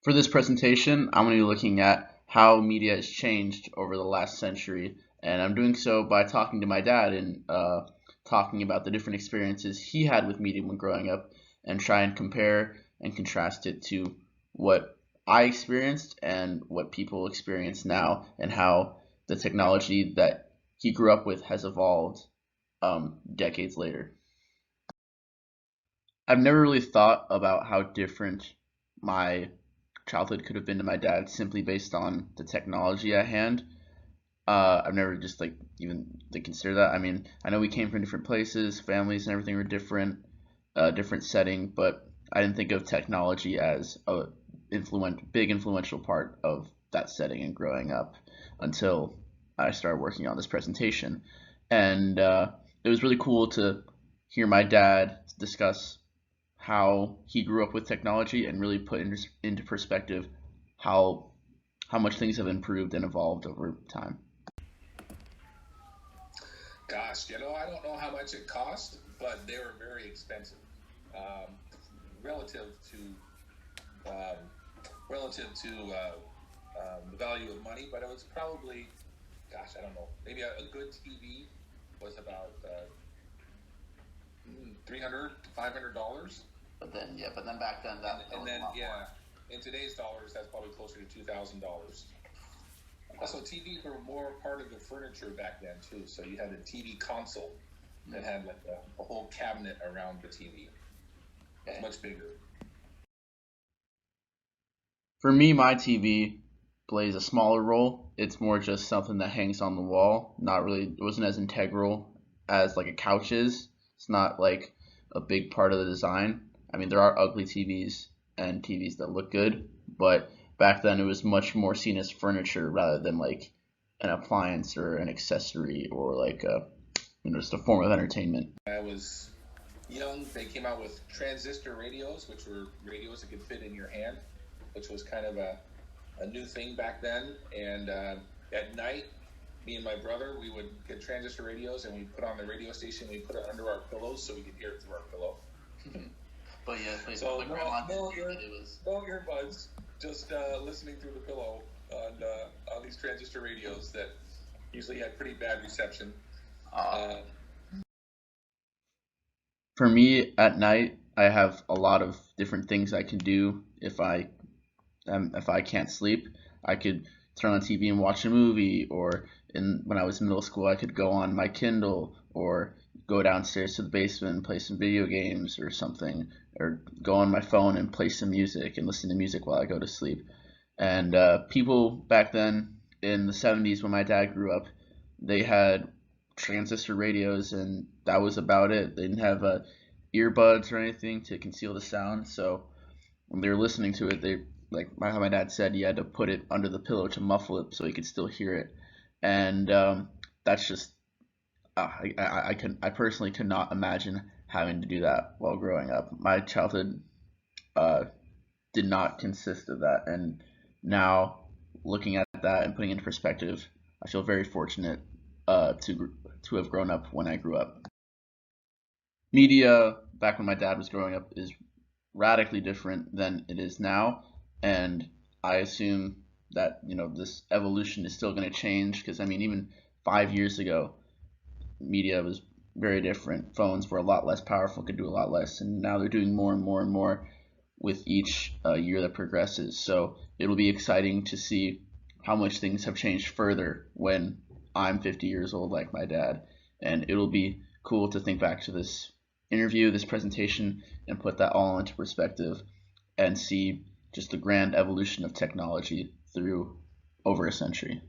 For this presentation, I'm going to be looking at how media has changed over the last century, and I'm doing so by talking to my dad and talking about the different experiences he had with media when growing up, and try and compare and contrast it to what I experienced and what people experience now, and how the technology that he grew up with has evolved decades later. I've never really thought about how different my childhood could have been to my dad simply based on the technology at hand. I've never just like even to consider that. I mean, I know we came from different places, families and everything were different, different setting, but I didn't think of technology as a big influential part of that setting and growing up until I started working on this presentation. And it was really cool to hear my dad discuss how he grew up with technology and really put into perspective how how much things have improved and evolved over time. Gosh, I don't know how much it cost, but they were very expensive um, relative to um, the value of money. But it was probably, gosh, I don't know, maybe a good TV was about $300 to $500, But then back then that and was a then lot more. yeah, in today's dollars, that's probably closer to $2,000. Also, TVs were more part of the furniture back then too. So you had a TV console that had like a whole cabinet around the TV. It's Okay. much bigger. For me, my TV plays a smaller role. It's more just something that hangs on the wall. Not really, it wasn't as integral as like a couch is. It's not like a big part of the design. I mean, there are ugly TVs and TVs that look good, but back then it was much more seen as furniture rather than like an appliance or an accessory or like just a form of entertainment. I was young. They came out with transistor radios, which were radios that could fit in your hand, which was kind of a new thing back then. And at night, me and my brother, we would get transistor radios and we'd put on the radio station. We'd put it under our pillows so we could hear it through our pillow. But yeah, So my grandma did no, think that it was. no earbuds, just listening through the pillow on these transistor radios that usually had pretty bad reception. Uh, Uh, for me, at night, I have a lot of different things I can do if I can't sleep. I could turn on TV and watch a movie, or when I was in middle school, I could go on my Kindle or go downstairs to the basement and play some video games or something, or go on my phone and play some music and listen to music while I go to sleep. And people back then in the 70s when my dad grew up, they had transistor radios and that was about it. They didn't have earbuds or anything to conceal the sound. So when they were listening to it, they like how my dad said he had to put it under the pillow to muffle it so he could still hear it. And that's just I personally could not imagine having to do that while growing up. My childhood uh, did not consist of that, and now looking at that and putting it into perspective, I feel very fortunate to have grown up when I grew up. Media back when my dad was growing up is radically different than it is now, and I assume that this evolution is still going to change because I mean even 5 years ago media was very different. Phones were a lot less powerful, could do a lot less, and now they're doing more and more and more with each year that progresses. So it'll be exciting to see how much things have changed further when I'm 50 years old, like my dad. And it'll be cool to think back to this interview, this presentation, and put that all into perspective and see just the grand evolution of technology through over a century.